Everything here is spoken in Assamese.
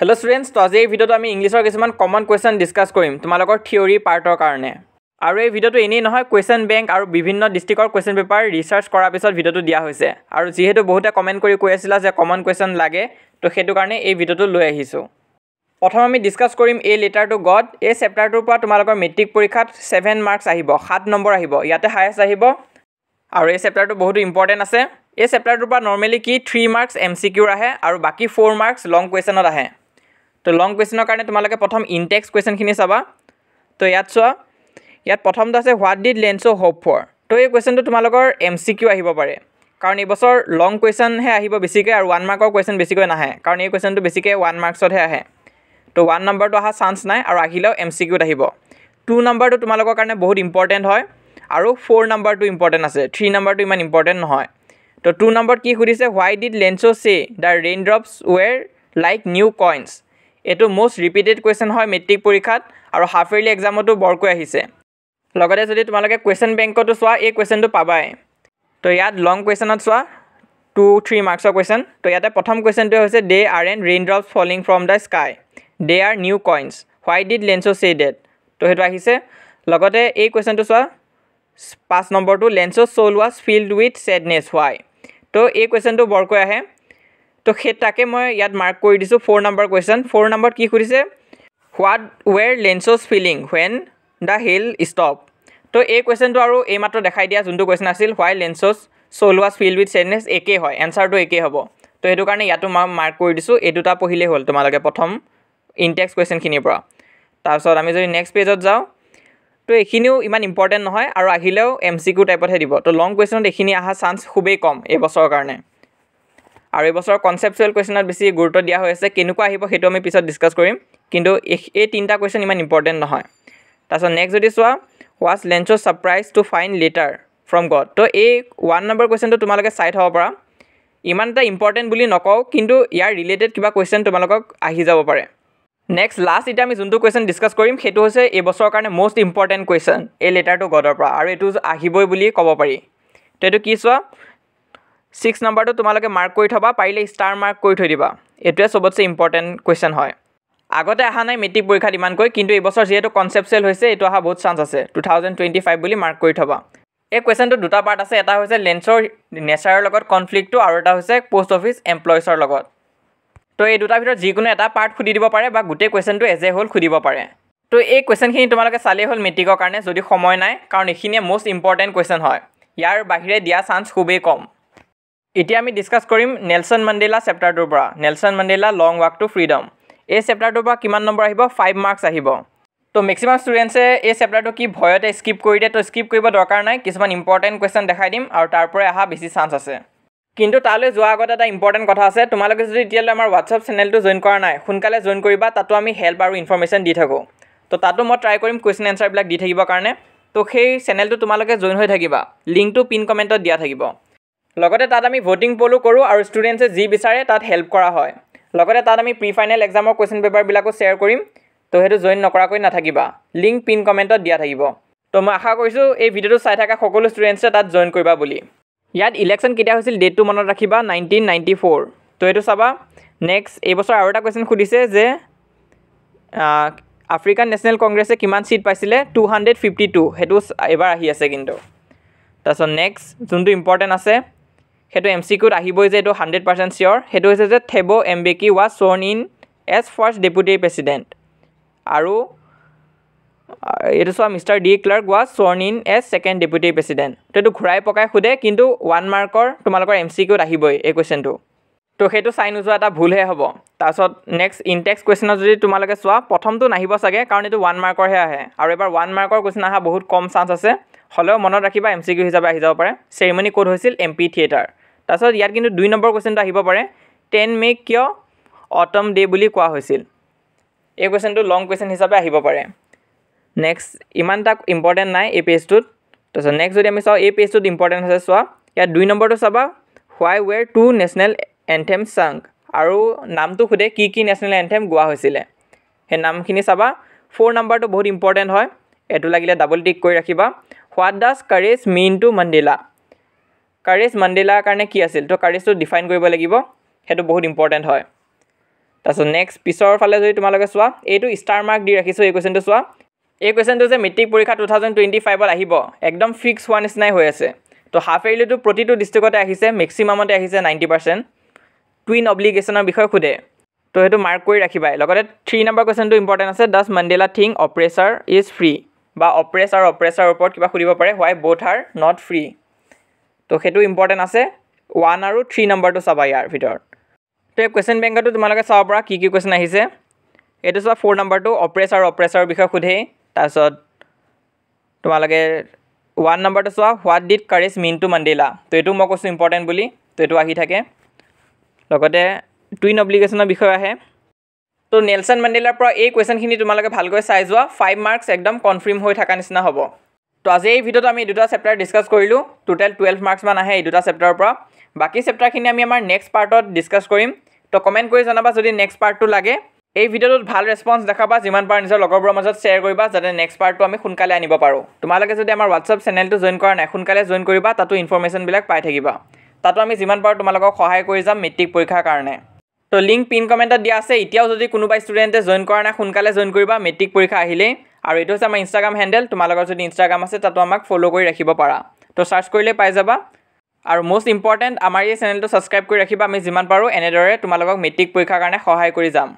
Hello students, তো আজি এই ভিডিওটো আমি ইংলিছৰ কিছুমান কমন কোৱেশ্চন ডিসকাস কৰিম তোমালোকৰ থিওৰি পাৰ্টৰ কাৰণে। আৰু এই ভিডিওটো এনেই নহয় কোৱেশ্চন বেংক আৰু বিভিন্ন ডিস্ট্ৰিক্টৰ কোৱেশ্চন পেপাৰ ৰিসাৰ্চ কৰাৰ পিছত ভিডিওটো দিয়া হৈছে। আৰু যেহেতু বহুতে কমেন্ট কৰি কৈ আছিল যে কমন কোৱেশ্চন লাগে, তো সেইটো কাৰণে এই ভিডিওটো লৈ আহিছো। প্ৰথম আমি ডিসকাস কৰিম এ লেটাৰ টু গড। এই চেপ্টাৰটোৰ পৰা তোমালোকৰ মেট্ৰিক পৰীক্ষাত 7 মাৰ্কস আহিব, 7 নম্বৰ আহিব, ইয়াতে হাইয়েষ্ট আহিব। আৰু এই চেপ্টাৰটো বহুত ইম্পৰ্টেন্ট আছে। এই চেপ্টাৰটোৰ পৰা নৰ্মেলি কি 3 মাৰ্কস এমসিকিউ আহে আৰু বাকি 4 মাৰ্কস লং কোৱেশ্চনত আহে। তো লং কোৱেশ্চনৰ কাৰণে তোমালোকে প্ৰথম ইনটেক্স কোৱেশ্চনখিনি চাবা। তো ইয়াত চোৱা, ইয়াত প্ৰথমটো আছে what did Lencho hope for. তো এই কোৱেশ্চনটো তোমালোকৰ এমসিকিউ আহিব পাৰে, কাৰণ এই বছৰ লং কোৱেশ্চনহে আহিব বেছিকৈ আৰু 1 মাৰ্কৰ কোৱেশ্চন বেছিকৈ নাহে, কাৰণ এই কোৱেশ্চনটো বেছিকৈ 1 মাৰ্কছতহে আহে। তো 1 নম্বৰটো অহা চান্স নাই আৰু আহিলেও এমসিকিউত আহিব। 2 নম্বৰটো তোমালোকৰ কাৰণে বহুত ইম্পৰ্টেণ্ট হয় আৰু 4 নম্বৰটো ইম্পৰ্টেণ্ট আছে, 3 নম্বৰটো ইমান ইম্পৰ্টেণ্ট নহয়। তো 2 নম্বৰত কি সুধিছে, why did Lencho say the raindrops were like new coins. এইটো মোষ্ট ৰিপিটেড কুৱেশ্যন হয় মেট্ৰিক পৰীক্ষাত আৰু হাফ ইয়াৰলি এক্সামতো বৰকৈ আহিছে। লগতে যদি তোমালোকে কুৱেশ্যন বেংকতো চোৱা এই কুৱেশ্যনটো পাবাই। তো ইয়াত লং কুৱেশ্যনত চোৱা 2-3 মাৰ্কছৰ কুৱেশ্যন। তো ইয়াতে প্ৰথম কুৱেশ্যনটোৱে হৈছে they are an raindrops falling from the sky, they are new coins, why did Lencho say that. তো সেইটো আহিছে। লগতে এই কুৱেশ্যনটো চোৱা 5 নম্বৰটো Lencho soul was filled with sadness, why. তো এই কুৱেশ্যনটো বৰকৈ আহে। তো সেইটাকে মই ইয়াত মাৰ্ক কৰি দিছোঁ 4 নম্বৰ কুৱেশ্যন। 4 নম্বৰত কি সুধিছে, what were Lencho's feeling when the hail stop. তো এই কুৱেশ্যনটো আৰু এইমাত্ৰ দেখাই দিয়া যোনটো কুৱেশ্যন আছিল why Lencho's soul was filled with sadness একেই হয়, এনচাৰটো একেই হ'ব। তো সেইটো কাৰণে ইয়াতো মই মাৰ্ক কৰি দিছোঁ, এই দুটা পঢ়িলেই হ'ল তোমালোকে প্ৰথম ইনটেক্স কুৱেশ্যনখিনিৰ পৰা। তাৰপিছত আমি যদি নেক্সট পেজত যাওঁ, তো এইখিনিও ইমান ইম্পৰ্টেণ্ট নহয় আৰু আহিলেও এমচিকিউ টাইপতহে দিব। তো লং কুৱেশ্যনত এইখিনি অহা চান্স খুবেই কম এই বছৰৰ কাৰণে। আৰু এই বছৰ কনচেপচুৱেল কুৱেশ্যনত বেছি গুৰুত্ব দিয়া হৈ আছে, কেনেকুৱা আহিব সেইটো আমি পিছত ডিছকাছ কৰিম, কিন্তু এই তিনিটা কুৱেশ্যন ইমান ইম্পৰ্টেণ্ট নহয়। তাৰপিছত নেক্সট যদি চোৱা, was Lencho surprise to find letter from god. তো এই 1 নম্বৰ কুৱেশ্যনটো তোমালোকে চাই থ'ব পাৰা, ইমান এটা ইম্পৰ্টেণ্ট বুলি নকওঁ, কিন্তু ইয়াৰ ৰিলেটেড কিবা কুৱেশ্যন তোমালোকক আহি যাব পাৰে। নেক্সট লাষ্ট এতিয়া আমি যোনটো কুৱেশ্যন ডিছকাছ কৰিম সেইটো হৈছে এই বছৰৰ কাৰণে মষ্ট ইম্পৰ্টেণ্ট কুৱেশ্যন এই লেটাৰ টু গডৰ পৰা, আৰু এইটো আহিবই বুলি ক'ব পাৰি। তো এইটো কি চোৱা, 6 নম্বৰটো তোমালোকে মাৰ্ক কৰি থ'বা, পাৰিলে ষ্টাৰ মাৰ্ক কৰি থৈ দিবা। এইটোৱে চবতছে ইম্পৰ্টেণ্ট কুৱেশ্যন হয়। আগতে অহা নাই মেট্ৰিক পৰীক্ষাত ইমানকৈ, কিন্তু এইবছৰ যিহেতু কনচেপচুৱেল হৈছে এইটো অহা বহুত চান্স আছে, 2025 বুলি মাৰ্ক কৰি থ'বা। এই কুৱেশ্যনটো দুটা পাৰ্ট আছে, এটা হৈছে লেঞ্চৰ নেচাৰৰ লগত কনফ্লিক্টটো আৰু এটা হৈছে পোষ্ট অফিচ এমপ্লয়িজৰ লগত। তো এই দুটাৰ ভিতৰত যিকোনো এটা পাৰ্ট সুধি দিব পাৰে বা গোটেই কুৱেশ্যনটো এজ এ হ'ল সুধিব পাৰে। তো এই কুৱেশ্যনখিনি তোমালোকে চালেই হ'ল মেট্ৰিকৰ কাৰণে, যদি সময় নাই, কাৰণ এইখিনিয়ে মষ্ট ইম্পৰ্টেণ্ট কুৱেশ্যন হয়, ইয়াৰ বাহিৰে দিয়া চান্স খুবেই কম। এতিয়া আমি ডিছকাছ কৰিম নেলছন মেণ্ডেলা চেপ্টাৰটোৰ পৰা, Nelson Mandela long walk to freedom. এই চেপ্টাৰটোৰ পৰা কিমান নম্বৰ আহিব, 5 মাৰ্কছ আহিব। তো মেক্সিমাম ষ্টুডেণ্টছে এই চেপ্টাৰটো কি ভয়তে স্কিপ কৰি দিয়ে, তো স্কিপ কৰিব দৰকাৰ নাই, কিছুমান ইম্পৰ্টেণ্ট কুৱেশ্যন দেখাই দিম আৰু তাৰ পৰাই অহা বেছি চান্স আছে। কিন্তু তালৈ যোৱাৰ আগতে এটা ইম্পৰ্টেণ্ট কথা আছে, তোমালোকে যদি এতিয়ালৈ আমাৰ হোৱাটছআপ চেনেলটো জইন কৰা নাই, সোনকালে জইন কৰিবা, তাতো আমি হেল্প আৰু ইনফৰমেশ্যন দি থাকোঁ। তো তাতো মই ট্ৰাই কৰিম কুৱেশ্যন এনচাৰবিলাক দি থাকিবৰ কাৰণে। তো সেই চেনেলটো তোমালোকে জইন হৈ থাকিবা, লিংকটো পিন কমেণ্টত দিয়া থাকিব। লগতে তাত আমি ভোটিং পলো কৰোঁ আৰু ষ্টুডেণ্টছে যি বিচাৰে তাত হেল্প কৰা হয়। লগতে তাত আমি প্ৰি ফাইনেল এক্সামৰ কুৱেশ্যন পেপাৰবিলাকো শ্বেয়াৰ কৰিম, তো সেইটো জইন নকৰাকৈ নাথাকিবা, লিংক পিন কমেণ্টত দিয়া থাকিব। তো মই আশা কৰিছোঁ এই ভিডিঅ'টো চাই থকা সকলো ষ্টুডেণ্টছে তাত জইন কৰিবা বুলি। ইয়াত ইলেকশ্যন কেতিয়া হৈছিল ডেটটো মনত ৰাখিবা, 1994। তো এইটো চাবা। নেক্সট এইবছৰ আৰু এটা কুৱেশ্যন সুধিছে যে আফ্ৰিকান নেশ্যনেল কংগ্ৰেছে কিমান ছিট পাইছিলে, 252, সেইটো এইবাৰ আহি আছে কিন্তু। তাৰপিছত নেক্সট যোনটো ইম্পৰ্টেণ্ট আছে সেইটো এমচিকিউত আহিবই যে এইটো 100% চিয়'ৰ, সেইটো হৈছে যে Thabo Mbeki was sworn in as first deputy president. আৰু এইটো চোৱা, mister de Klerk was sworn in as second deputy president. তো এইটো ঘূৰাই পকাই সোধে, কিন্তু 1 মাৰ্কৰ তোমালোকৰ এমচিকিউত আহিবই এই কুৱেশ্যনটো। তো সেইটো চাই নোযোৱা এটা ভুলহে হ'ব। তাৰপিছত নেক্সট ইনটেক্স কুৱেশ্যনত যদি তোমালোকে চোৱা, প্ৰথমটো নাহিব চাগে, কাৰণ এইটো 1 মাৰ্কৰহে আহে আৰু এবাৰ 1 মাৰ্কৰ কুৱেশ্যন অহা বহুত কম চান্স আছে, হ'লেও মনত ৰাখিবা এমচিকিউ হিচাপে আহি যাব পাৰে। চেৰিমনি ক'ত হৈছিল, এমপি থিয়েটাৰ। তাৰপিছত ইয়াত কিন্তু 2 নম্বৰ কুৱেশ্যনটো আহিব পাৰে, 10 মে কিয় অটম ডে বুলি কোৱা হৈছিল। এই কুৱেশ্যনটো লং কুৱেশ্যন হিচাপে আহিব পাৰে। নেক্সট ইমান এটা ইম্পৰ্টেণ্ট নাই এই পেজটোত। তাৰপিছত নেক্সট যদি আমি চাওঁ এই পেজটোত ইম্পৰ্টেণ্ট আছে, চোৱা ইয়াত 2 নম্বৰটো চাবা, হোৱাই ৱেৰ 2 নেশ্যনেল এন্থেম ছাং, আৰু নামটো সোধে কি কি নেশ্যনেল এন্থেম গোৱা হৈছিলে, সেই নামখিনি চাবা। 4 নম্বৰটো বহুত ইম্পৰ্টেণ্ট হয়, এইটো লাগিলে ডাবল টিক কৰি ৰাখিবা। What does courage mean to Mandela, courage মেণ্ডেলাৰ কাৰণে কি আছিল, তো কাৰেজটো ডিফাইন কৰিব লাগিব, সেইটো বহুত ইম্পৰ্টেণ্ট হয়। তাৰপিছত নেক্সট পিছৰ ফালে যদি তোমালোকে চোৱা এইটো ষ্টাৰ মাৰ্ক দি ৰাখিছোঁ এই কুৱেশ্যনটো চোৱা এই কুৱেশ্যনটো যে মেট্ৰিক পৰীক্ষা 2025ত আহিব একদম ফিক্স হোৱা নিচিনাই হৈ আছে তো হাফ ইয়াৰলিটো প্ৰতিটো ডিষ্ট্ৰিক্টতে আহিছে মেক্সিমামতে আহিছে 90% টুইন অব্লিগেশ্যনৰ বিষয়ে সোধে তো সেইটো মাৰ্ক কৰি ৰাখিবা লগতে 3 নম্বৰ কুৱেশ্যনটো ইম্পৰ্টেণ্ট আছে does Mandela think oppressor is free বা অপ্ৰেছাৰৰ ওপৰত কিবা সুধিব পাৰে why both are not free তো সেইটো ইম্পৰ্টেণ্ট আছে 1 আৰু 3 নম্বৰটো চাবা ইয়াৰ ভিতৰত তো এই কুৱেশ্যন বেংকতো তোমালোকে চাব পৰা কি কুৱেশ্যন আহিছে এইটো চোৱা 4 নম্বৰটো অপ্ৰেছাৰৰ বিষয়ে সোধে তাৰপিছত তোমালোকে 1 নম্বৰটো চোৱা what did courage mean two Mandela তো এইটো মই কৈছোঁ ইম্পৰ্টেণ্ট বুলি তো এইটো আহি থাকে লগতে টুইন অব্লিগেশ্যনৰ বিষয়ে আহে তো নেলছন মাণ্ডেলাৰ পৰা এই কুৱেশ্যনখিনি তোমালোকে ভালকৈ চাই যোৱা 5 মাৰ্কছ একদম কনফাৰ্ম হৈ থকা নিচিনা হ'ব তো আজি এই ভিডিঅ'টো আমি দুটা চেপ্টাৰ ডিছকাছ কৰিলোঁ টোটেল 12 মাৰ্কছ মান আহে এই দুটা চেপ্টাৰৰ পৰা বাকী চেপ্টাৰখিনি আমি আমাৰ নেক্সট পাৰ্টত ডিছকাছ কৰিম তো কমেণ্ট কৰি জনাবা যদি নেক্সট পাৰ্টটো লাগে এই ভিডিঅ'টোত ভাল ৰেছপন্স দেখাবা যিমান পাৰা নিজৰ লগৰবোৰৰ মাজত শ্বেয়াৰ কৰিবা যাতে নেক্সট পাৰ্টটো আমি সোনকালে আনিব পাৰোঁ তোমালোকে যদি আমাৰ হোৱাটছআপ চেনেলটো জইন কৰা নাই সোনকালে জইন কৰিবা তাতো ইনফৰমেশ্যনবিলাক পাই থাকিবা তাতো আমি যিমান পাৰোঁ তোমালোকক সহায় কৰি যাম মেট্ৰিক পৰীক্ষাৰ কাৰণে তো লিংক পিন কমেণ্টত দিয়া আছে এতিয়াও যদি কোনোবা ষ্টুডেণ্টে জইন কৰা নাই সোনকালে জইন কৰিবা মেট্ৰিক পৰীক্ষা আহিলেই আৰু এইটো হৈছে আমাৰ ইনষ্টাগ্ৰাম হেণ্ডেল তোমালোকৰ যদি ইনষ্টাগ্ৰাম আছে তাতো আমাক ফ'ল' কৰি ৰাখিব পাৰা তো চাৰ্চ কৰিলে পাই যাবা আৰু মোষ্ট ইম্পৰ্টেণ্ট আমাৰ এই চেনেলটো ছাবস্ক্ৰাইব কৰি ৰাখিবা আমি যিমান পাৰোঁ এনেদৰে তোমালোকক মেট্ৰিক পৰীক্ষাৰ কাৰণে সহায় কৰি যাম